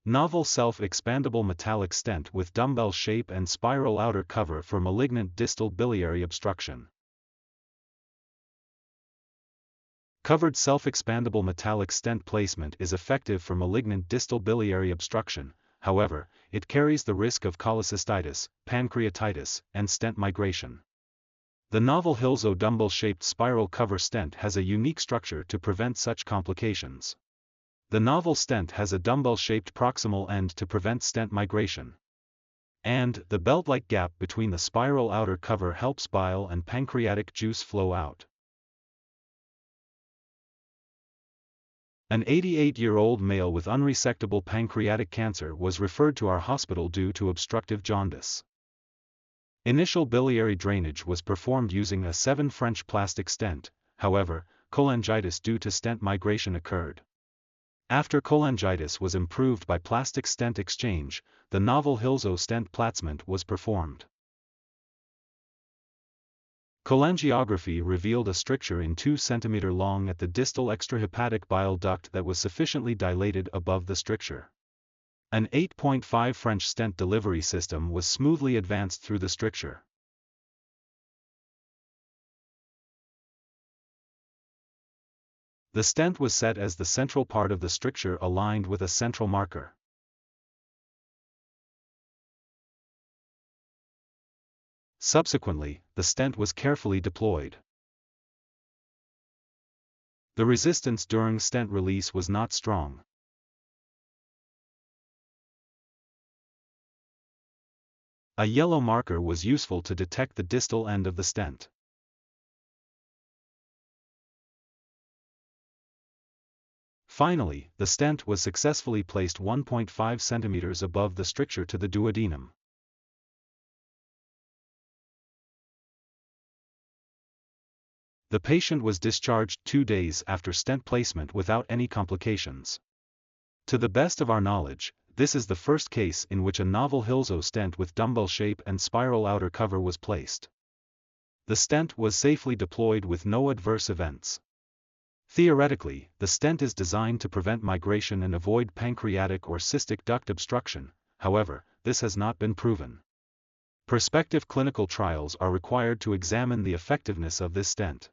Novel self-expandable metallic stent with dumbbell shape and spiral outer cover for malignant distal biliary obstruction. Covered self-expandable metallic stent placement is effective for malignant distal biliary obstruction, however, it carries the risk of cholecystitis, pancreatitis, and stent migration. The novel HILZO dumbbell-shaped spiral cover stent has a unique structure to prevent such complications. The novel stent has a dumbbell-shaped proximal end to prevent stent migration. And the belt-like gap between the spiral outer cover helps bile and pancreatic juice flow out. An 88-year-old male with unresectable pancreatic cancer was referred to our hospital due to obstructive jaundice. Initial biliary drainage was performed using a 7 French plastic stent, however, cholangitis due to stent migration occurred. After cholangitis was improved by plastic stent exchange, the novel HILZO stent placement was performed. Cholangiography revealed a stricture in 2 cm long at the distal extrahepatic bile duct that was sufficiently dilated above the stricture. An 8.5 French stent delivery system was smoothly advanced through the stricture. The stent was set as the central part of the stricture aligned with a central marker. Subsequently, the stent was carefully deployed. The resistance during stent release was not strong. A yellow marker was useful to detect the distal end of the stent. Finally, the stent was successfully placed 1.5 cm above the stricture to the duodenum. The patient was discharged 2 days after stent placement without any complications. To the best of our knowledge, this is the first case in which a novel HILZO stent with dumbbell shape and spiral outer cover was placed. The stent was safely deployed with no adverse events. Theoretically, the stent is designed to prevent migration and avoid pancreatic or cystic duct obstruction, however, this has not been proven. Prospective clinical trials are required to examine the effectiveness of this stent.